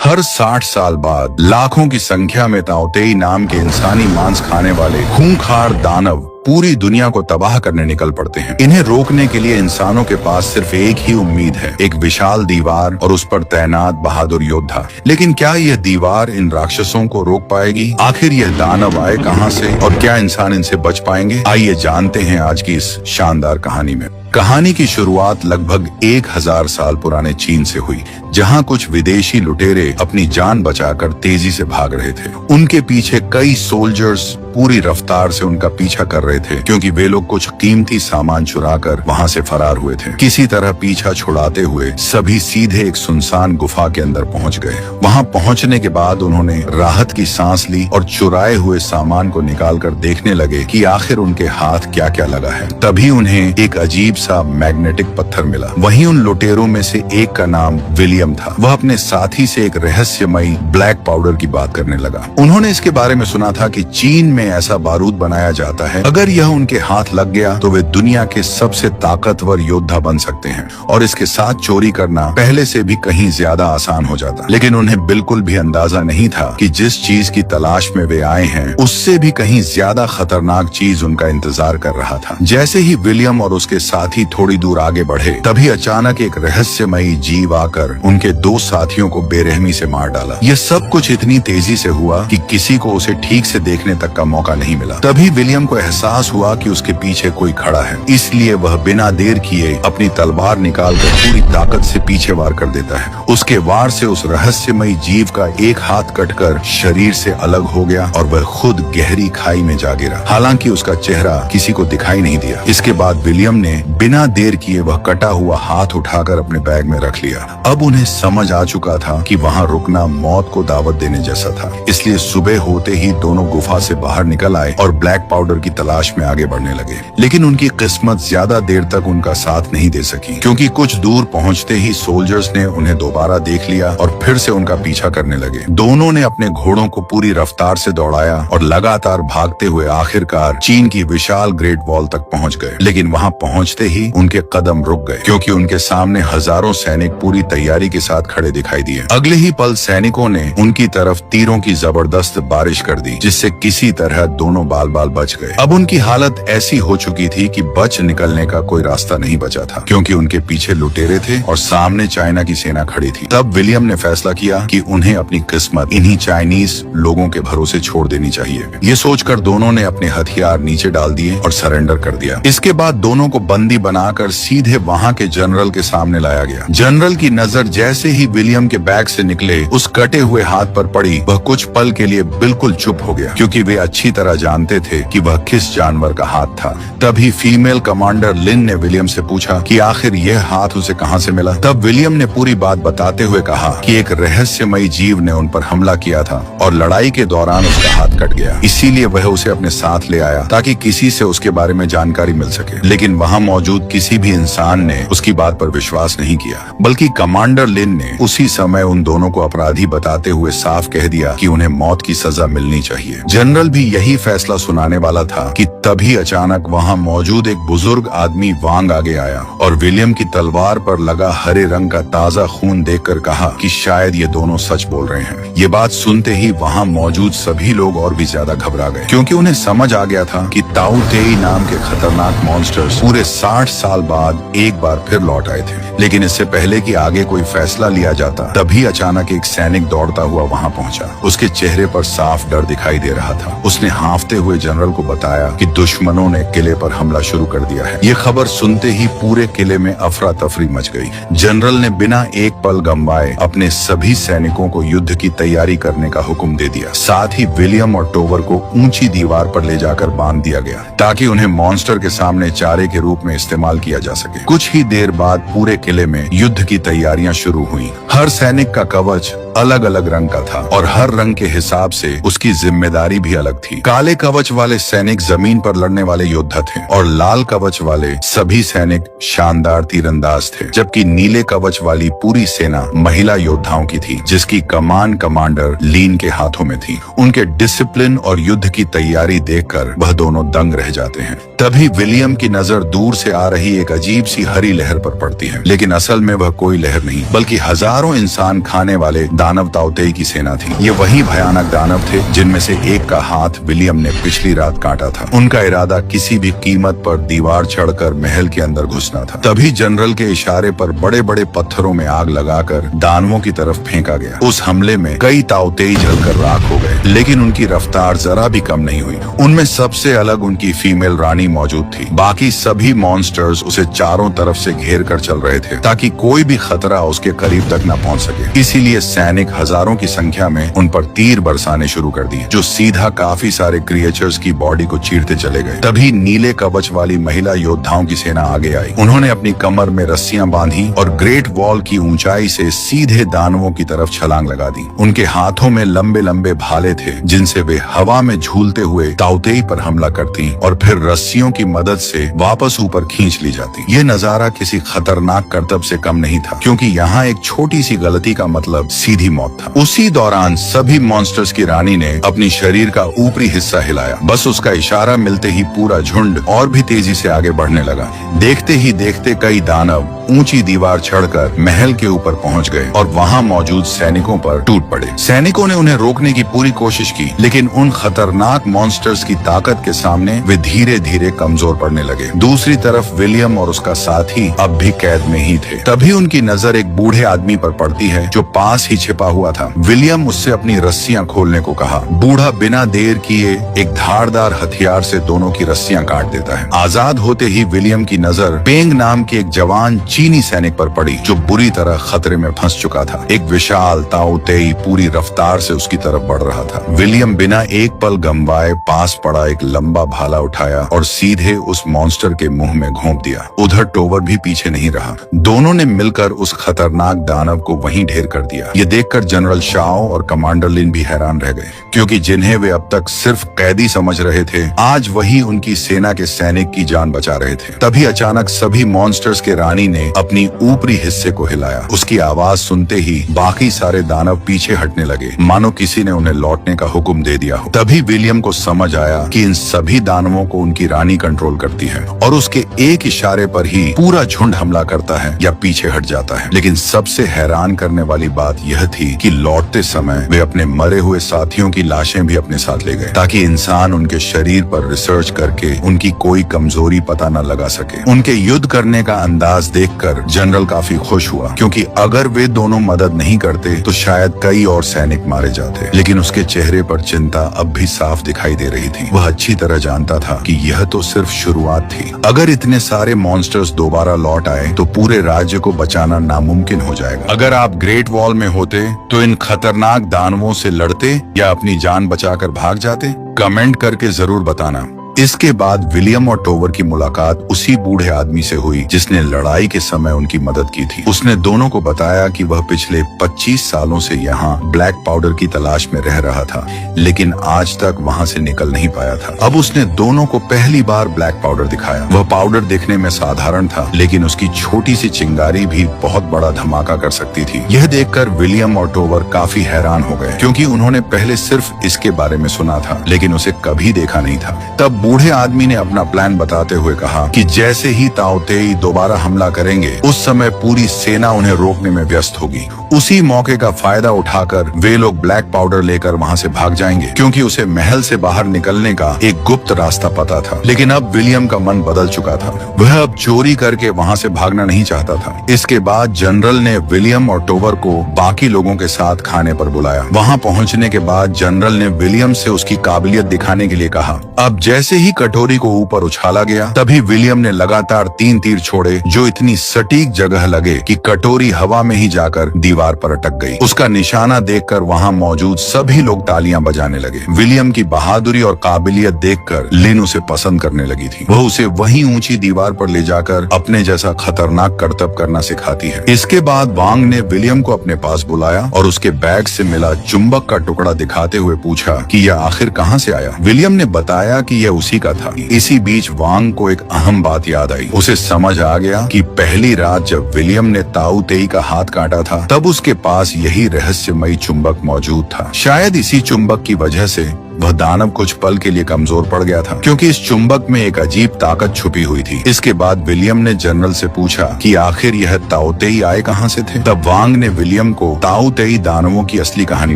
हर 60 साल बाद लाखों की संख्या में ताओतेई नाम के इंसानी मांस खाने वाले खूंखार दानव पूरी दुनिया को तबाह करने निकल पड़ते हैं। इन्हें रोकने के लिए इंसानों के पास सिर्फ एक ही उम्मीद है, एक विशाल दीवार और उस पर तैनात बहादुर योद्धा। लेकिन क्या यह दीवार इन राक्षसों को रोक पाएगी? आखिर यह दानव आए कहां से और क्या इंसान इनसे बच पाएंगे? आइए जानते हैं आज की इस शानदार कहानी में। कहानी की शुरुआत लगभग 1000 साल पुराने चीन से हुई, जहां कुछ विदेशी लुटेरे अपनी जान बचाकर तेजी से भाग रहे थे। उनके पीछे कई सोल्जर्स पूरी रफ्तार से उनका पीछा कर रहे थे, क्योंकि वे लोग कुछ कीमती सामान चुराकर वहां से फरार हुए थे। किसी तरह पीछा छुड़ाते हुए सभी सीधे एक सुनसान गुफा के अंदर पहुंच गए। वहां पहुंचने के बाद उन्होंने राहत की सांस ली और चुराए हुए सामान को निकालकर देखने लगे कि आखिर उनके हाथ क्या क्या लगा है। तभी उन्हें एक अजीब सा मैग्नेटिक पत्थर मिला। वहीं उन लुटेरों में से एक का नाम विलियम था। वह अपने साथी से एक रहस्यमयी ब्लैक पाउडर की बात करने लगा। उन्होंने इसके बारे में सुना था कि चीन में ऐसा बारूद बनाया जाता है, अगर यह उनके हाथ लग गया तो वे दुनिया के सबसे ताकतवर योद्धा बन सकते हैं और इसके साथ चोरी करना पहले से भी कहीं ज्यादा आसान हो जाता। लेकिन उन्हें बिल्कुल भी अंदाजा नहीं था कि जिस चीज की तलाश में वे आए हैं उससे भी कहीं ज्यादा खतरनाक चीज उनका इंतजार कर रहा था। जैसे ही विलियम और उसके साथी थोड़ी दूर आगे बढ़े, तभी अचानक एक रहस्यमयी जीव आकर उनके दो साथियों को बेरहमी से मार डाला। यह सब कुछ इतनी तेजी से हुआ कि किसी को उसे ठीक से देखने तक का मौका नहीं मिला। तभी विलियम को एहसास हुआ कि उसके पीछे कोई खड़ा है, इसलिए वह बिना देर किए अपनी तलवार निकालकर पूरी ताकत से पीछे वार कर देता है। उसके वार से उस रहस्यमयी जीव का एक हाथ कटकर शरीर से अलग हो गया और वह खुद गहरी खाई में जा गिरा। हालांकि उसका चेहरा किसी को दिखाई नहीं दिया। इसके बाद विलियम ने बिना देर किए वह कटा हुआ हाथ उठाकर अपने बैग में रख लिया। अब उन्हें समझ आ चुका था कि वहां रुकना मौत को दावत देने जैसा था, इसलिए सुबह होते ही दोनों गुफा से बाहर निकल आए और ब्लैक पाउडर की तलाश में आगे बढ़ने लगे। लेकिन उनकी किस्मत ज्यादा देर तक उनका साथ नहीं दे सकी, क्योंकि कुछ दूर पहुंचते ही सोल्जर्स ने उन्हें दोबारा देख लिया और फिर से उनका पीछा करने लगे। दोनों ने अपने घोड़ों को पूरी रफ्तार से दौड़ाया और लगातार भागते हुए आखिरकार चीन की विशाल ग्रेट वॉल तक पहुंच गए। लेकिन वहां पहुंचते ही उनके कदम रुक गए, क्योंकि उनके सामने हजारों सैनिक पूरी तैयारी के साथ खड़े दिखाई दिए। अगले ही पल सैनिकों ने उनकी तरफ तीरों की जबरदस्त बारिश कर दी, जिससे किसी तरह दोनों बाल बाल बच गए। अब उनकी हालत ऐसी हो चुकी थी कि बच निकलने का कोई रास्ता नहीं बचा था, क्योंकि उनके पीछे लुटेरे थे और सामने चाइना की सेना खड़ी थी। तब विलियम ने फैसला किया कि उन्हें अपनी किस्मत इन्हीं चाइनीज लोगों के भरोसे छोड़ देनी चाहिए। ये सोचकर दोनों ने अपने हथियार नीचे डाल दिए और सरेंडर कर दिया। इसके बाद दोनों को बंदी बनाकर सीधे वहां के जनरल के सामने लाया गया। जनरल की नजर जैसे ही विलियम के बैग से निकले उस कटे हुए हाथ पर पड़ी, वह कुछ पल के लिए बिल्कुल चुप हो गया, क्योंकि वे अच्छी तरह जानते थे कि वह किस जानवर का हाथ था। तभी फीमेल कमांडर लिन ने विलियम से पूछा कि आखिर यह हाथ उसे कहां से मिला। तब विलियम ने पूरी बात बताते हुए कहा कि एक रहस्यमयी जीव ने उन पर हमला किया था और लड़ाई के दौरान उसका हाथ कट गया, इसीलिए वह उसे अपने साथ ले आया ताकि किसी से उसके बारे में जानकारी मिल सके। लेकिन वहां मौजूद किसी भी इंसान ने उसकी बात पर विश्वास नहीं किया, बल्कि कमांडर लिन ने उसी समय उन दोनों को अपराधी बताते हुए साफ कह दिया कि उन्हें मौत की सजा मिलनी चाहिए। जनरल भी यही फैसला सुनाने वाला था कि तभी अचानक वहां मौजूद एक बुजुर्ग आदमी वांग आगे आया और विलियम की तलवार पर लगा हरे रंग का ताजा खून देखकर कहा कि शायद ये दोनों सच बोल रहे हैं। ये बात सुनते ही वहां मौजूद सभी लोग और भी ज्यादा घबरा गए, क्योंकि उन्हें समझ आ गया था कि ताओतेई नाम के खतरनाक मॉन्स्टर्स पूरे 60 साल बाद एक बार फिर लौट आए थे। लेकिन इससे पहले कि आगे कोई फैसला लिया जाता, तभी अचानक एक सैनिक दौड़ता हुआ वहां पहुंचा। उसके चेहरे पर साफ डर दिखाई दे रहा था। उसने हांफते हुए जनरल को बताया कि दुश्मनों ने किले पर हमला शुरू कर दिया है। ये खबर सुनते ही पूरे किले में अफरा तफरी मच गई। जनरल ने बिना एक पल गंवाए अपने सभी सैनिकों को युद्ध की तैयारी करने का हुक्म दे दिया। साथ ही विलियम और टोवर को ऊंची दीवार पर ले जाकर बांध दिया गया, ताकि उन्हें मॉन्स्टर के सामने चारे के रूप में इस्तेमाल किया जा सके। कुछ ही देर बाद पूरे किले में युद्ध की तैयारियां शुरू हुई। हर सैनिक का कवच अलग अलग रंग का था और हर रंग के हिसाब से उसकी जिम्मेदारी भी अलग थी। काले कवच वाले सैनिक जमीन पर लड़ने वाले योद्धा थे और लाल कवच वाले सभी सैनिक शानदार तीरंदाज थे, जबकि नीले कवच वाली पूरी सेना महिला योद्धाओं की थी, जिसकी कमान कमांडर लीन के हाथों में थी। उनके डिसिप्लिन और युद्ध की तैयारी देखकर वह दोनों दंग रह जाते हैं। तभी विलियम की नजर दूर से आ रही एक अजीब सी हरी लहर पर पड़ती है, लेकिन असल में वह कोई लहर नहीं बल्कि हजारों इंसान खाने वाले दानव ताओतेई की सेना थी। ये वही भयानक दानव थे जिनमें से एक का हाथ विलियम ने पिछली रात काटा था। उनका इरादा किसी भी कीमत पर दीवार चढ़कर महल के अंदर घुसना था। तभी जनरल के इशारे पर बड़े बड़े पत्थरों में आग लगाकर दानवों की तरफ फेंका गया। उस हमले में कई ताओतेई जलकर राख हो गए, लेकिन उनकी रफ्तार जरा भी कम नहीं हुई। उनमें सबसे अलग उनकी फीमेल रानी मौजूद थी। बाकी सभी मॉन्स्टर्स उसे चारों तरफ से घेर कर चल रहे थे ताकि कोई भी खतरा उसके करीब तक न पहुंच सके। इसीलिए सैनिक हजारों की संख्या में उन पर तीर बरसाने शुरू कर दिए, जो सीधा काफी सारे क्रिएचर्स की बॉडी को चीरते चले गए। तभी नीले कवच वाली महिला योद्धाओं की सेना आगे आई। उन्होंने अपनी कमर में रस्सियां बांधी और ग्रेट वॉल की ऊंचाई से सीधे दानवों की तरफ छलांग लगा दी। उनके हाथों में लंबे लंबे भाले थे जिनसे वे हवा में झूलते हुए ताओतेई पर हमला करती और फिर रस्सियों की मदद से वापस ऊपर खींच ली जाती। ये नजारा किसी खतरनाक करतब से कम नहीं था, क्योंकि यहाँ एक छोटी सी गलती का मतलब सीधी मौत था। उसी दौरान सभी मॉन्स्टर्स की रानी ने अपनी शरीर का ऊपरी हिस्सा हिलाया। बस उसका इशारा मिलते ही पूरा झुंड और भी तेजी से आगे बढ़ने लगा। देखते ही देखते कई दानव ऊंची दीवार चढ़कर महल के ऊपर पहुंच गए और वहां मौजूद सैनिकों पर टूट पड़े। सैनिकों ने उन्हें रोकने की पूरी कोशिश की, लेकिन उन खतरनाक मॉन्स्टर्स की ताकत के सामने वे धीरे धीरे कमजोर पड़ने लगे। दूसरी तरफ विलियम और उसका साथी अब भी कैद में ही थे। तभी उनकी नजर एक बूढ़े आदमी पर पड़ती है जो पास ही छिपा हुआ था। विलियम उससे अपनी रस्सियां खोलने को कहा। बूढ़ा बिना देर किए एक धारदार हथियार से दोनों की रस्सियां काट देता है। आजाद होते ही विलियम की नजर पेंग नाम के एक जवान चीनी सैनिक पर पड़ी जो बुरी तरह खतरे में फंस चुका था। एक विशाल ताओतेई पूरी रफ्तार से उसकी तरफ बढ़ रहा था। विलियम बिना एक पल गंवाए पास पड़ा एक लंबा भाला उठाया और सीधे उस मॉन्स्टर के मुंह में घोंप दिया। उधर टोवर भी पीछे नहीं रहा। दोनों ने मिलकर उस खतरनाक दानव को वहीं ढेर कर दिया। ये देखकर जनरल शाओ और कमांडर लिन भी हैरान रह गए, क्योंकि जिन्हें वे अब तक सिर्फ कैदी समझ रहे थे, आज वही उनकी सेना के सैनिक की जान बचा रहे थे। तभी अचानक सभी मॉन्स्टर्स के रानी ने अपनी ऊपरी हिस्से को हिलाया। उसकी आवाज सुनते ही बाकी सारे दानव पीछे हटने लगे, मानो किसी ने उन्हें लौटने का हुक्म दे दिया हो। तभी विलियम को समझ आया कि इन सभी दानवों को उनकी रानी कंट्रोल करती है और उसके एक इशारे पर ही पूरा झुंड हमला करता है या पीछे हट जाता है। लेकिन सबसे हैरान करने वाली बात यह थी कि लौटते समय वे अपने मरे हुए साथियों की लाशें भी अपने साथ ले गए, ताकि इंसान उनके शरीर पर रिसर्च करके उनकी कोई कमजोरी पता न लगा सके। उनके युद्ध करने का अंदाज देखकर जनरल काफी खुश हुआ, क्योंकि अगर वे दोनों मदद नहीं करते तो शायद कई और सैनिक मारे जाते। लेकिन उसके चेहरे पर चिंता अब भी साफ दिखाई दे रही थी। वह अच्छी तरह जानता था कि यह तो सिर्फ शुरुआत थी। अगर इतने सारे मॉन्स्टर्स दोबारा लौट आए तो पूरे राज्य को बचाना नामुमकिन हो जाएगा। अगर आप ग्रेट वॉल में होते तो इन खतरनाक दानवों से लड़ते या अपनी जान बचाकर भाग जाते? कमेंट करके जरूर बताना। इसके बाद विलियम और टोवर की मुलाकात उसी बूढ़े आदमी से हुई जिसने लड़ाई के समय उनकी मदद की थी। उसने दोनों को बताया कि वह पिछले 25 सालों से यहाँ ब्लैक पाउडर की तलाश में रह रहा था, लेकिन आज तक वहाँ से निकल नहीं पाया था। अब उसने दोनों को पहली बार ब्लैक पाउडर दिखाया। वह पाउडर दिखने में साधारण था, लेकिन उसकी छोटी सी चिंगारी भी बहुत बड़ा धमाका कर सकती थी। यह देखकर विलियम और टोवर काफी हैरान हो गए, क्योंकि उन्होंने पहले सिर्फ इसके बारे में सुना था, लेकिन उसे कभी देखा नहीं था। तब बूढ़े आदमी ने अपना प्लान बताते हुए कहा कि जैसे ही ताओतेई दोबारा हमला करेंगे, उस समय पूरी सेना उन्हें रोकने में व्यस्त होगी। उसी मौके का फायदा उठाकर वे लोग ब्लैक पाउडर लेकर वहां से भाग जाएंगे, क्योंकि उसे महल से बाहर निकलने का एक गुप्त रास्ता पता था। लेकिन अब विलियम का मन बदल चुका था। वह अब चोरी करके वहां से भागना नहीं चाहता था। इसके बाद जनरल ने विलियम और टोवर को बाकी लोगों के साथ खाने पर बुलाया। वहां पहुंचने के बाद जनरल ने विलियम से उसकी काबिलियत दिखाने के लिए कहा। अब जैसे ही कटोरी को ऊपर उछाला गया, तभी विलियम ने लगातार 3 तीर छोड़े, जो इतनी सटीक जगह लगे कि कटोरी हवा में ही जाकर दीवार पर अटक गई। उसका निशाना देखकर वहां मौजूद सभी लोग तालियां बजाने लगे। विलियम की बहादुरी और काबिलियत देखकर लिन उसे पसंद करने लगी थी। वह उसे वहीं ऊंची दीवार पर ले जाकर अपने जैसा खतरनाक करतब करना सिखाती है। इसके बाद वांग ने विलियम को अपने पास बुलाया और उसके बैग से मिला चुंबक का टुकड़ा दिखाते हुए पूछा कि यह आखिर कहां से आया। विलियम ने बताया कि यह उसी का था। इसी बीच वांग को एक अहम बात याद आई। उसे समझ आ गया कि पहली रात जब विलियम ने ताओतेई का हाथ काटा था, तब उसके पास यही रहस्यमयी चुंबक मौजूद था। शायद इसी चुंबक की वजह से वह दानव कुछ पल के लिए कमजोर पड़ गया था, क्योंकि इस चुंबक में एक अजीब ताकत छुपी हुई थी। इसके बाद विलियम ने जनरल से पूछा कि आखिर यह ताओतेई आए कहां से थे। तब वांग ने विलियम को ताओतेई दानवों की असली कहानी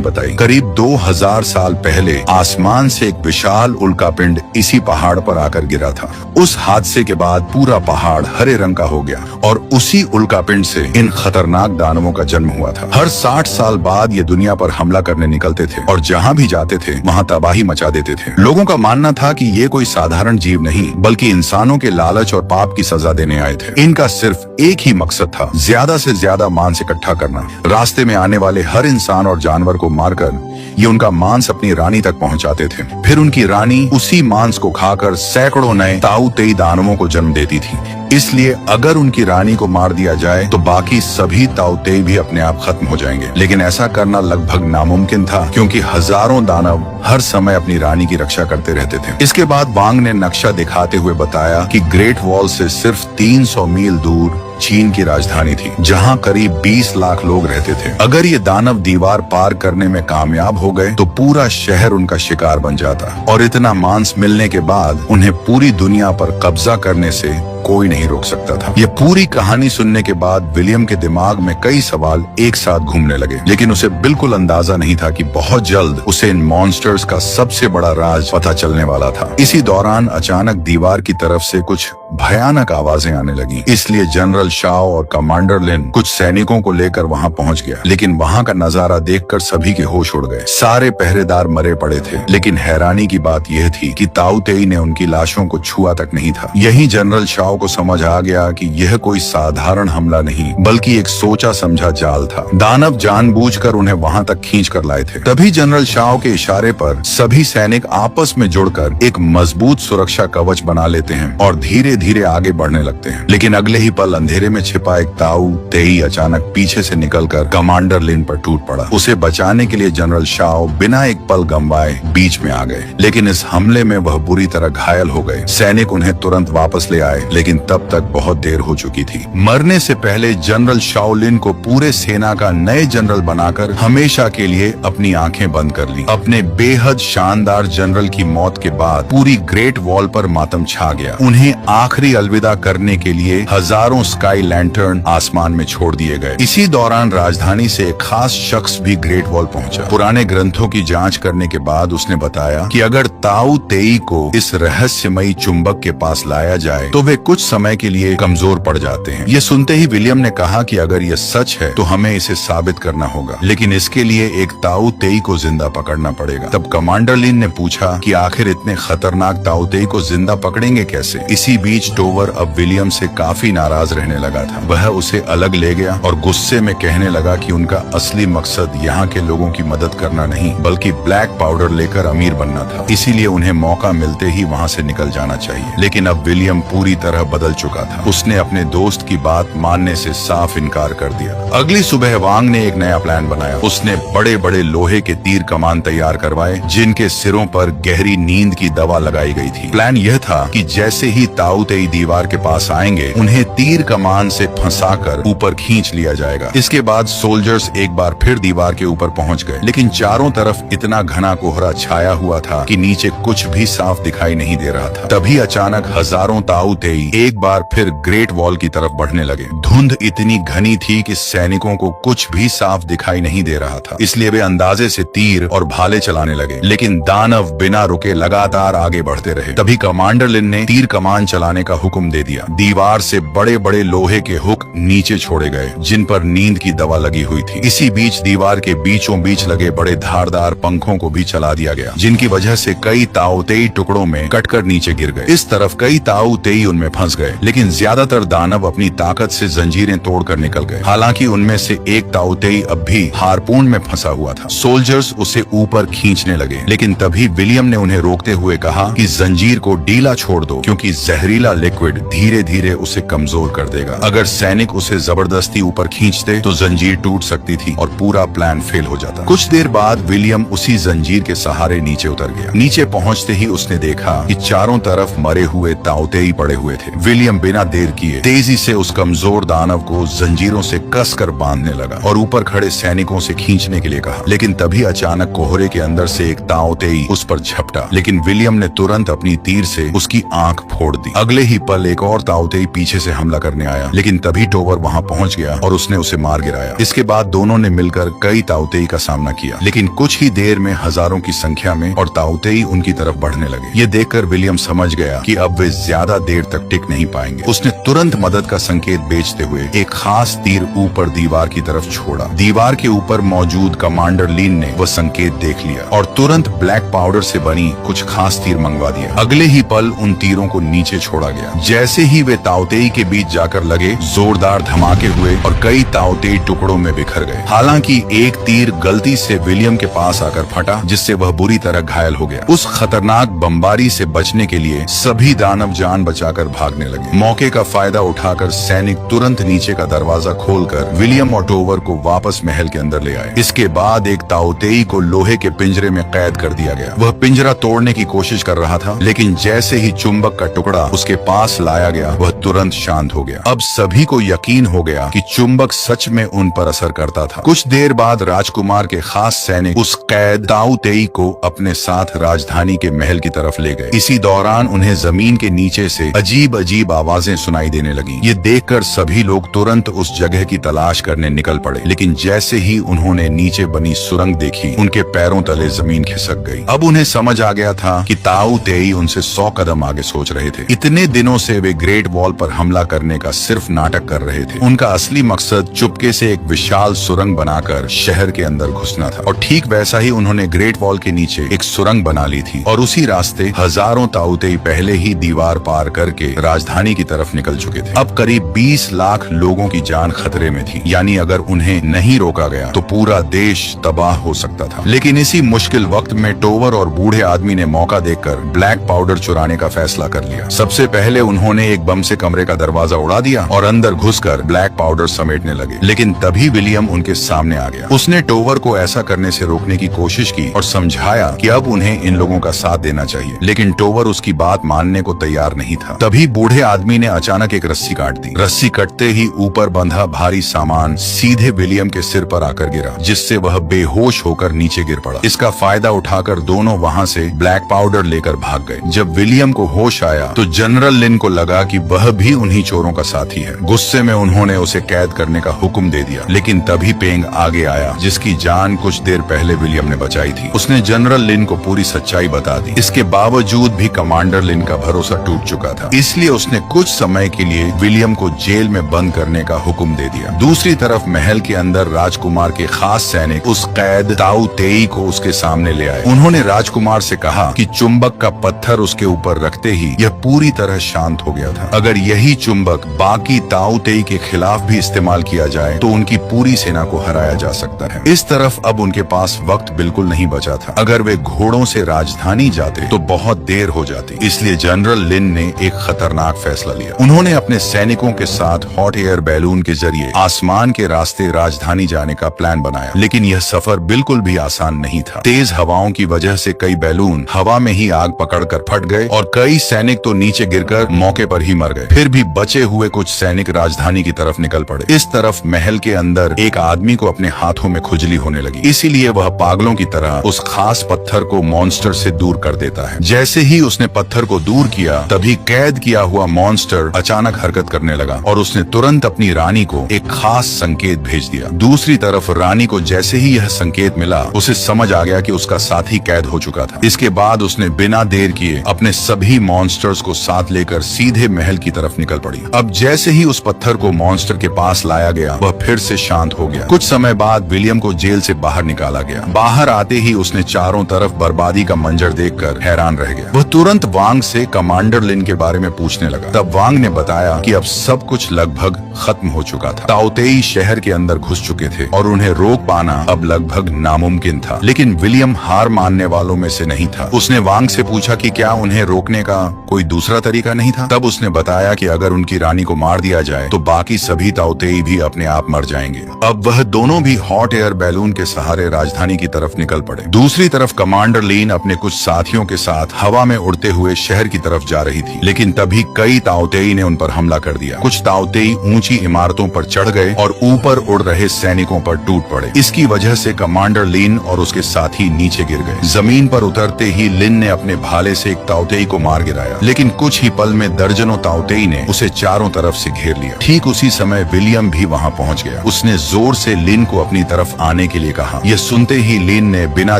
बताई। करीब 2000 साल पहले आसमान से एक विशाल उल्कापिंड इसी पहाड़ पर आकर गिरा था। उस हादसे के बाद पूरा पहाड़ हरे रंग का हो गया और उसी उल्कापिंड से इन खतरनाक दानवों का जन्म हुआ था। हर 60 साल बाद ये दुनिया पर हमला करने निकलते थे और जहां भी जाते थे वहां तबाही मचा देते थे। लोगों का मानना था कि ये कोई साधारण जीव नहीं बल्कि इंसानों के लालच और पाप की सजा देने आए थे। इनका सिर्फ एक ही मकसद था, ज्यादा से ज्यादा मांस इकट्ठा करना। रास्ते में आने वाले हर इंसान और जानवर को मारकर ये उनका मांस अपनी रानी तक पहुंचाते थे। फिर उनकी रानी उसी मांस को खाकर सैकड़ों नए ताओतेई दानवों को जन्म देती थी। इसलिए अगर उनकी रानी को मार दिया जाए तो बाकी सभी ताओतेई भी अपने आप खत्म हो जाएंगे। लेकिन ऐसा करना लगभग नामुमकिन था, क्योंकि हजारों दानव हर समय अपनी रानी की रक्षा करते रहते थे। इसके बाद वांग ने नक्शा दिखाते हुए बताया कि ग्रेट वॉल से सिर्फ 300 मील दूर चीन की राजधानी थी, जहां करीब 20 लाख लोग रहते थे। अगर ये दानव दीवार पार करने में कामयाब हो गए तो पूरा शहर उनका शिकार बन जाता और इतना मांस मिलने के बाद उन्हें पूरी दुनिया पर कब्जा करने से कोई नहीं रोक सकता था। ये पूरी कहानी सुनने के बाद विलियम के दिमाग में कई सवाल एक साथ घूमने लगे, लेकिन उसे बिल्कुल अंदाजा नहीं था कि बहुत जल्द उसे इन मॉन्स्टर्स का सबसे बड़ा राज पता चलने वाला था। इसी दौरान अचानक दीवार की तरफ से कुछ भयानक आवाजें आने लगी। इसलिए जनरल शाओ और कमांडर लिन कुछ सैनिकों को लेकर वहां पहुंच गया, लेकिन वहां का नजारा देखकर सभी के होश उड़ गए। सारे पहरेदार मरे पड़े थे, लेकिन हैरानी की बात यह थी कि ताओतेई ने उनकी लाशों को छुआ तक नहीं था। यही जनरल शाओ को समझ आ गया कि यह कोई साधारण हमला नहीं बल्कि एक सोचा समझा जाल था। दानव जानबूझकर उन्हें वहां तक खींच कर लाए थे। तभी जनरल शाओ के इशारे पर सभी सैनिक आपस में जुड़कर एक मजबूत सुरक्षा कवच बना लेते हैं और धीरे धीरे आगे बढ़ने लगते हैं। लेकिन अगले ही पल अंधेरे में छिपा एक ताओतेई अचानक पीछे से निकलकर कमांडर लिन पर टूट पड़ा। उसे बचाने के लिए जनरल शाओ बिना एक पल गंवाए बीच में आ गए, लेकिन इस हमले में वह बुरी तरह घायल हो गए। सैनिक उन्हें तुरंत वापस ले आए, लेकिन तब तक बहुत देर हो चुकी थी। मरने से पहले जनरल शाओलिन को पूरे सेना का नए जनरल बनाकर हमेशा के लिए अपनी आंखें बंद कर ली। अपने बेहद शानदार जनरल की मौत के बाद पूरी ग्रेट वॉल पर मातम छा गया। उन्हें आखिरी अलविदा करने के लिए हजारों स्काई लैंटर्न आसमान में छोड़ दिए गए। इसी दौरान राजधानी से एक खास शख्स भी ग्रेट वॉल पहुंचा। पुराने ग्रंथों की जांच करने के बाद उसने बताया कि अगर ताओतेई को इस रहस्यमयी चुंबक के पास लाया जाए तो वे कुछ समय के लिए कमजोर पड़ जाते हैं। ये सुनते ही विलियम ने कहा कि अगर ये सच है तो हमें इसे साबित करना होगा, लेकिन इसके लिए एक ताओतेई को जिंदा पकड़ना पड़ेगा। तब कमांडर लिन ने पूछा कि आखिर इतने खतरनाक ताओतेई को जिंदा पकड़ेंगे कैसे। इसी बीच टोवर अब विलियम से काफी नाराज रहने लगा था। वह उसे अलग ले गया और गुस्से में कहने लगा कि उनका असली मकसद यहाँ के लोगों की मदद करना नहीं बल्कि ब्लैक पाउडर लेकर अमीर बनना था। इसीलिए उन्हें मौका मिलते ही वहाँ से निकल जाना चाहिए। लेकिन अब विलियम पूरी तरह बदल चुका था। उसने अपने दोस्त की बात मानने से साफ इनकार कर दिया। अगली सुबह वांग ने एक नया प्लान बनाया। उसने बड़े बड़े लोहे के तीर कमान तैयार करवाए, जिनके सिरों पर गहरी नींद की दवा लगाई गई थी। प्लान यह था कि जैसे ही ताओतेई दीवार के पास आएंगे उन्हें तीर कमान से फंसाकर ऊपर खींच लिया जाएगा। इसके बाद सोल्जर्स एक बार फिर दीवार के ऊपर पहुंच गए, लेकिन चारों तरफ इतना घना कोहरा छाया हुआ था कि नीचे कुछ भी साफ दिखाई नहीं दे रहा था। तभी अचानक हजारों ताओतेई एक बार फिर ग्रेट वॉल की तरफ बढ़ने लगे। धुंध इतनी घनी थी कि सैनिकों को कुछ भी साफ दिखाई नहीं दे रहा था, इसलिए वे अंदाजे से तीर और भाले चलाने लगे। लेकिन दानव बिना रुके लगातार आगे बढ़ते रहे। तभी कमांडर लिन ने तीर कमान चलाने का हुक्म दे दिया। दीवार से बड़े बड़े लोहे के हुक नीचे छोड़े गए, जिन पर नींद की दवा लगी हुई थी। इसी बीच दीवार के बीचों बीच लगे बड़े धारदार पंखों को भी चला दिया गया, जिनकी वजह से कई ताओतेई टुकड़ों में कटकर नीचे गिर गए। इस तरफ कई ताओतेई उनमें फंस गए, लेकिन ज्यादातर दानव अपनी ताकत से जंजीरें तोड़कर निकल गए। हालांकि उनमें से एक ताओतेई अब भी हारपून में फंसा हुआ था। सोल्जर्स उसे ऊपर खींचने लगे, लेकिन तभी विलियम ने उन्हें रोकते हुए कहा कि जंजीर को ढीला छोड़ दो, क्योंकि जहरीला लिक्विड धीरे धीरे उसे कमजोर कर देगा। अगर सैनिक उसे जबरदस्ती ऊपर खींचते तो जंजीर टूट सकती थी और पूरा प्लान फेल हो जाता। कुछ देर बाद विलियम उसी जंजीर के सहारे नीचे उतर गया। नीचे पहुंचते ही उसने देखा कि चारों तरफ मरे हुए ताओतेई पड़े हुए थे। विलियम बिना देर किए तेजी से उस कमजोर दानव को जंजीरों से कसकर बांधने लगा और ऊपर खड़े सैनिकों से खींचने के लिए कहा। लेकिन तभी अचानक कोहरे के अंदर से एक ताओतेई उस पर झपटा, लेकिन विलियम ने तुरंत अपनी तीर से उसकी आंख फोड़ दी। अगले ही पल एक और ताओतेई पीछे से हमला करने आया, लेकिन तभी टोवर वहां पहुंच गया और उसने उसे मार गिराया। इसके बाद दोनों ने मिलकर कई ताओतेई का सामना किया, लेकिन कुछ ही देर में हजारों की संख्या में और ताओतेई उनकी तरफ बढ़ने लगे। ये देखकर विलियम समझ गया कि अब वे ज्यादा देर तक टिक नहीं पाएंगे। उसने तुरंत मदद का संकेत भेजते हुए एक खास तीर ऊपर दीवार की तरफ छोड़ा। दीवार के ऊपर मौजूद कमांडर लीन ने वह संकेत देख लिया और तुरंत ब्लैक पाउडर से बनी कुछ खास तीर मंगवा दिया। अगले ही पल उन तीरों को नीचे छोड़ा गया। जैसे ही वे ताओतेई के बीच जाकर लगे, जोरदार धमाके हुए और कई ताओतेई टुकड़ों में बिखर गए। हालांकि एक तीर गलती से विलियम के पास आकर फटा, जिससे वह बुरी तरह घायल हो गया। उस खतरनाक बमबारी से बचने के लिए सभी दानव जान बचाकर भागने लगे। मौके का फायदा उठाकर सैनिक तुरंत नीचे का दरवाजा खोलकर विलियम और टोवर को वापस महल के अंदर ले आए। इसके बाद एक ताओतेई को लोहे के पिंजरे में कैद कर दिया गया। वह पिंजरा तोड़ने की कोशिश कर रहा था, लेकिन जैसे ही चुंबक का टुकड़ा उसके पास लाया गया, वह तुरंत शांत हो गया। अब सभी को यकीन हो गया कि चुंबक सच में उन पर असर करता था। कुछ देर बाद राजकुमार के खास सैनिक उस कैद ताओतेई को अपने साथ राजधानी के महल की तरफ ले गए। इसी दौरान उन्हें जमीन के नीचे से अजीब अजीब आवाजें सुनाई देने लगी। ये देखकर सभी लोग तुरंत उस जगह की तलाश करने निकल पड़े, लेकिन जैसे ही उन्होंने नीचे बनी सुरंग देखी, उनके पैरों तले जमीन खिसक गई। अब उन्हें समझ आ गया था कि ताओतेई उनसे 100 कदम आगे सोच रहे थे। इतने दिनों से वे ग्रेट वॉल पर हमला करने का सिर्फ नाटक कर रहे थे। उनका असली मकसद चुपके से एक विशाल सुरंग बनाकर शहर के अंदर घुसना था, और ठीक वैसा ही उन्होंने ग्रेट वॉल के नीचे एक सुरंग बना ली थी। और उसी रास्ते हजारों ताओतेई पहले ही दीवार पार करके राजधानी की तरफ निकल चुके थे। अब करीब 20 लाख लोगों की जान खतरे में थी, यानी अगर उन्हें नहीं रोका गया तो पूरा देश तबाह हो सकता था। लेकिन इसी मुश्किल वक्त में टोवर और बूढ़े आदमी ने मौका देखकर ब्लैक पाउडर चुराने का फैसला कर लिया। सबसे पहले उन्होंने एक बम से कमरे का दरवाजा उड़ा दिया और अंदर घुसकर ब्लैक पाउडर समेटने लगे। लेकिन तभी विलियम उनके सामने आ गया। उसने टोवर को ऐसा करने से रोकने की कोशिश की और समझाया कि अब उन्हें इन लोगों का साथ देना चाहिए, लेकिन टोवर उसकी बात मानने को तैयार नहीं था। तभी बूढ़े आदमी ने अचानक एक रस्सी काट दी। रस्सी कटते ही ऊपर बंधा भारी सामान सीधे विलियम के सिर पर आकर गिरा, जिससे वह बेहोश होकर नीचे गिर पड़ा। इसका फायदा उठाकर दोनों वहां से ब्लैक पाउडर लेकर भाग गए। जब विलियम को होश आया तो जनरल लिन को लगा कि वह भी उन्हीं चोरों का साथी है। गुस्से में उन्होंने उसे कैद करने का हुक्म दे दिया, लेकिन तभी पेंग आगे आया, जिसकी जान कुछ देर पहले विलियम ने बचाई थी। उसने जनरल लिन को पूरी सच्चाई बता दी। इसके बावजूद भी कमांडर लिन का भरोसा टूट चुका था, इसलिए उसने कुछ समय के लिए विलियम को जेल में बंद करने का हुक्म दे दिया। दूसरी तरफ महल के अंदर राजकुमार के खास सैनिक उस कैद ताओतेई को उसके सामने ले आए। उन्होंने राजकुमार से कहा कि चुंबक का पत्थर उसके ऊपर रखते ही यह पूरी तरह शांत हो गया था। अगर यही चुंबक बाकी ताओतेई के खिलाफ भी इस्तेमाल किया जाए तो उनकी पूरी सेना को हराया जा सकता है। इस तरफ अब उनके पास वक्त बिल्कुल नहीं बचा था। अगर वे घोड़ों से राजधानी जाते तो बहुत देर हो जाती, इसलिए जनरल लिन ने एक खतरनाक फैसला लिया। उन्होंने अपने सैनिकों के साथ हॉट एयर बैलून के जरिए आसमान के रास्ते राजधानी जाने का प्लान बनाया, लेकिन यह सफर बिल्कुल भी आसान नहीं था। तेज हवाओं की वजह से कई बैलून हवा में ही आग पकड़कर फट गए और कई सैनिक तो नीचे गिरकर मौके पर ही मर गए। फिर भी बचे हुए कुछ सैनिक राजधानी की तरफ निकल पड़े। इस तरफ महल के अंदर एक आदमी को अपने हाथों में खुजली होने लगी, इसीलिए वह पागलों की तरह उस खास पत्थर को मॉन्स्टर से दूर कर देता है। जैसे ही उसने पत्थर को दूर किया, तभी कैद किया हुआ मॉन्स्टर अचानक हरकत करने लगा और उसने तुरंत अपनी रानी को एक खास संकेत भेज दिया। दूसरी तरफ रानी को जैसे ही यह संकेत मिला, उसे समझ आ गया कि उसका साथी कैद हो चुका था। इसके बाद उसने बिना देर किए अपने सभी मॉन्स्टर्स को साथ लेकर सीधे महल की तरफ निकल पड़ी। अब जैसे ही उस पत्थर को मॉन्स्टर के पास लाया गया, वह फिर से शांत हो गया। कुछ समय बाद विलियम को जेल से बाहर निकाला गया। बाहर आते ही उसने चारों तरफ बर्बादी का मंजर देखकर हैरान रह गया। वह तुरंत वांग से कमांडर लिन के बारे में पूछने लगा। तब वांग ने बताया कि अब सब कुछ लगभग खत्म हो चुका था। ताओतेई शहर के अंदर घुस चुके थे और उन्हें रोक पाना अब लगभग नामुमकिन था। लेकिन विलियम हार मानने वालों में से नहीं था। उसने वांग से पूछा कि क्या उन्हें रोकने का कोई दूसरा तरीका नहीं था। तब उसने बताया कि अगर उनकी रानी को मार दिया जाए तो बाकी सभी ताओतेई भी अपने आप मर जाएंगे। अब वह दोनों भी हॉट एयर बैलून के सहारे राजधानी की तरफ निकल पड़े। दूसरी तरफ कमांडर लीन अपने कुछ साथियों के साथ हवा में उड़ते हुए शहर की तरफ जा रही थी, लेकिन तभी तभी कई ताओतेई ने उन पर हमला कर दिया। कुछ ताओतेई ऊंची इमारतों पर चढ़ गए और ऊपर उड़ रहे सैनिकों पर टूट पड़े। इसकी वजह से कमांडर लिन और उसके साथी नीचे गिर गए। जमीन पर उतरते ही लिन ने अपने भाले से एक ताओतेई को मार गिराया, लेकिन कुछ ही पल में दर्जनों ताओतेई ने उसे चारों तरफ से घेर लिया। ठीक उसी समय विलियम भी वहाँ पहुँच गया। उसने जोर से लिन को अपनी तरफ आने के लिए कहा। यह सुनते ही लिन ने बिना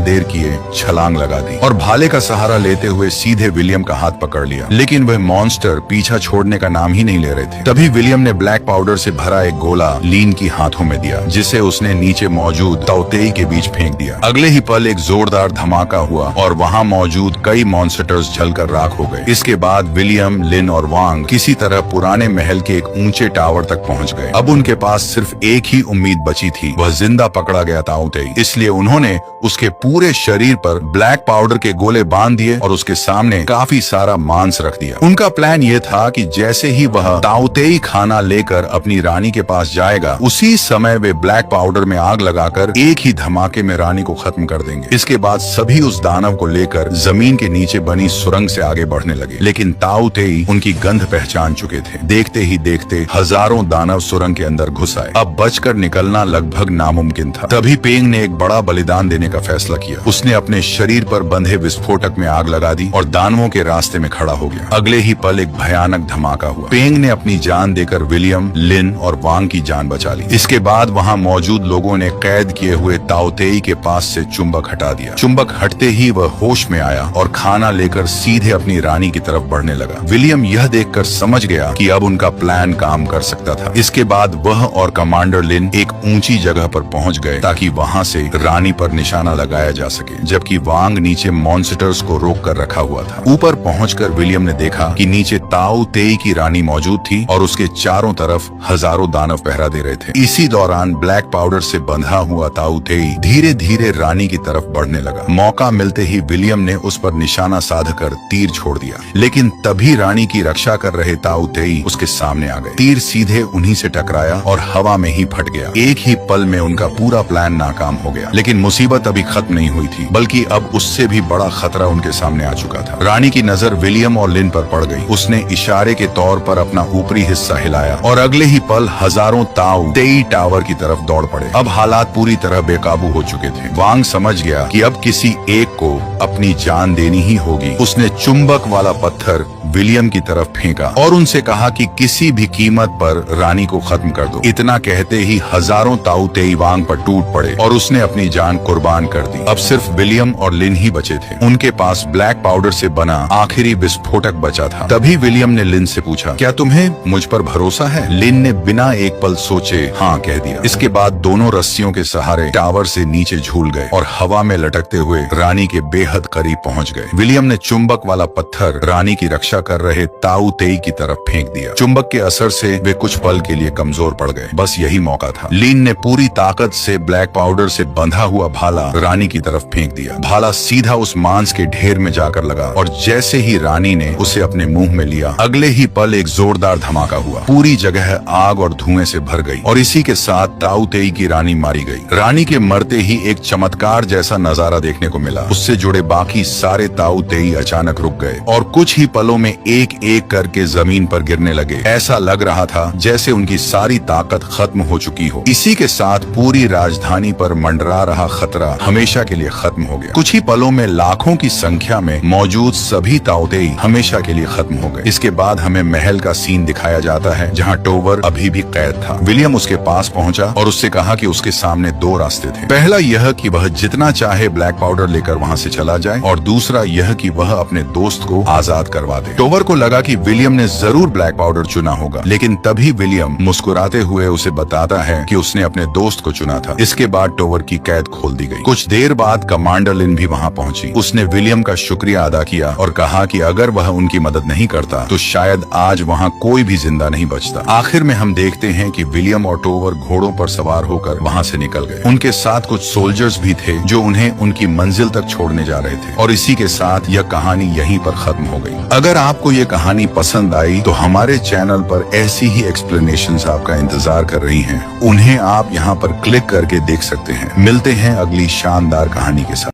देर किए छलांग लगा दी और भाले का सहारा लेते हुए सीधे विलियम का हाथ पकड़ लिया, लेकिन वह मॉन्स्टर पीछा छोड़ने का नाम ही नहीं ले रहे थे। तभी विलियम ने ब्लैक पाउडर से भरा एक गोला लिन की हाथों में दिया, जिसे उसने नीचे मौजूद ताओतेई के बीच फेंक दिया। अगले ही पल एक जोरदार धमाका हुआ और वहाँ मौजूद कई मॉन्स्टर्स जलकर राख हो गए। इसके बाद विलियम, लिन और वांग किसी तरह पुराने महल के एक ऊंचे टावर तक पहुँच गए। अब उनके पास सिर्फ एक ही उम्मीद बची थी, वह जिंदा पकड़ा गया ताओतेई। इसलिए उन्होंने उसके पूरे शरीर पर ब्लैक पाउडर के गोले बांध दिए और उसके सामने काफी सारा मांस रख दिया। उनका प्लान ये था कि जैसे ही वह ताओतेई खाना लेकर अपनी रानी के पास जाएगा, उसी समय वे ब्लैक पाउडर में आग लगाकर एक ही धमाके में रानी को खत्म कर देंगे। इसके बाद सभी उस दानव को लेकर जमीन के नीचे बनी सुरंग से आगे बढ़ने लगे, लेकिन ताओतेई उनकी गंध पहचान चुके थे। देखते ही देखते हजारों दानव सुरंग के अंदर घुस आए। अब बचकर निकलना लगभग नामुमकिन था। तभी पेंग ने एक बड़ा बलिदान देने का फैसला किया। उसने अपने शरीर पर बंधे विस्फोटक में आग लगा दी और दानवों के रास्ते में खड़ा हो गया। अगले ही पल एक भयानक धमाका हुआ। पेंग ने अपनी जान देकर विलियम, लिन और वांग की जान बचा ली। इसके बाद वहाँ मौजूद लोगों ने कैद किए हुए ताओतेई के पास से चुंबक हटा दिया। चुंबक हटते ही वह होश में आया और खाना लेकर सीधे अपनी रानी की तरफ बढ़ने लगा। विलियम यह देखकर समझ गया कि अब उनका प्लान काम कर सकता था। इसके बाद वह और कमांडर लिन एक ऊंची जगह पर पहुंच गए ताकि वहां से रानी पर निशाना लगाया जा सके, जबकि वांग नीचे मॉन्स्टर्स को रोक कर रखा हुआ था। ऊपर पहुंचकर विलियम ने देखा कि नीचे ताओतेई की रानी मौजूद थी और उसके चारों तरफ हजारों दानव पहरा दे रहे थे। इसी दौरान ब्लैक पाउडर से बंधा हुआ ताओतेई धीरे धीरे रानी की तरफ बढ़ने लगा। मौका मिलते ही विलियम ने उस पर निशाना साधकर तीर छोड़ दिया, लेकिन तभी रानी की रक्षा कर रहे ताओतेई उसके सामने आ गए। तीर सीधे उन्हीं से टकराया और हवा में ही फट गया। एक ही पल में उनका पूरा प्लान नाकाम हो गया। लेकिन मुसीबत अभी खत्म नहीं हुई थी, बल्कि अब उससे भी बड़ा खतरा उनके सामने आ चुका था। रानी की नजर विलियम और लिन पर पड़ गई। उसने इशारे के तौर पर अपना ऊपरी हिस्सा हिलाया और अगले ही पल हजारों ताओतेई टावर की तरफ दौड़ पड़े। अब हालात पूरी तरह बेकाबू हो चुके थे। वांग समझ गया कि अब किसी एक को अपनी जान देनी ही होगी। उसने चुंबक वाला पत्थर विलियम की तरफ फेंका और उनसे कहा कि किसी भी कीमत पर रानी को खत्म कर दो। इतना कहते ही हजारों ताओतेई वांग पर टूट पड़े और उसने अपनी जान कुर्बान कर दी। अब सिर्फ विलियम और लिन ही बचे थे। उनके पास ब्लैक पाउडर से बना आखिरी विस्फोटक बचा था। तभी विलियम ने लिन से पूछा, क्या तुम्हें मुझ पर भरोसा है? लिन ने बिना एक पल सोचे हाँ कह दिया। इसके बाद दोनों रस्सियों के सहारे टावर से नीचे झूल गए और हवा में लटकते हुए रानी के बेहद करीब पहुंच गए। विलियम ने चुंबक वाला पत्थर रानी की रक्षा कर रहे ताओतेई की तरफ फेंक दिया। चुंबक के असर से वे कुछ पल के लिए कमजोर पड़ गए। बस यही मौका था। लिन ने पूरी ताकत से ब्लैक पाउडर से बंधा हुआ भाला रानी की तरफ फेंक दिया। भाला सीधा उस मांस के ढेर में जाकर लगा और जैसे ही रानी ने उसे अपने मुंह में लिया, अगले ही पल एक जोरदार धमाका हुआ। पूरी जगह आग और धुएं से भर गई और इसी के साथ ताओतेई की रानी मारी गई। रानी के मरते ही एक चमत्कार जैसा नजारा देखने को मिला। उससे जुड़े बाकी सारे ताओतेई अचानक रुक गए और कुछ ही पलों में एक एक करके जमीन पर गिरने लगे। ऐसा लग रहा था जैसे उनकी सारी ताकत खत्म हो चुकी हो। इसी के साथ पूरी राजधानी पर मंडरा रहा खतरा हमेशा के लिए खत्म हो गया। कुछ ही पलों में लाखों की संख्या में मौजूद सभी ताओतेई हमेशा के लिए खत्म हो गए। इसके बाद हमें महल का सीन दिखाया जाता है जहाँ टोवर अभी भी कैद था। विलियम उसके पास पहुंचा और उससे कहा कि उसके सामने दो रास्ते थे। पहला यह कि वह जितना चाहे ब्लैक पाउडर लेकर वहाँ से चला जाए और दूसरा यह कि वह अपने दोस्त को आजाद करवा दे। टोवर को लगा कि विलियम ने जरूर ब्लैक पाउडर चुना होगा, लेकिन तभी विलियम मुस्कुराते हुए उसे बताता है कि उसने अपने दोस्त को चुना था। इसके बाद टोवर की कैद खोल दी गई। कुछ देर बाद कमांडर लिन भी वहाँ पहुंची। उसने विलियम का शुक्रिया अदा किया और कहा कि अगर वह उनकी मदद नहीं करता तो शायद आज वहाँ कोई भी जिंदा नहीं बचता। आखिर में हम देखते हैं कि विलियम और टोवर घोड़ों पर सवार होकर वहाँ से निकल गए। उनके साथ कुछ सोल्जर्स भी थे जो उन्हें उनकी मंजिल तक छोड़ने जा रहे थे और इसी के साथ यह कहानी यहीं पर खत्म हो गई। अगर आपको ये कहानी पसंद आई तो हमारे चैनल पर ऐसी ही एक्सप्लेनेशंस आपका इंतजार कर रही हैं। उन्हें आप यहाँ पर क्लिक करके देख सकते हैं। मिलते हैं अगली शानदार कहानी के साथ।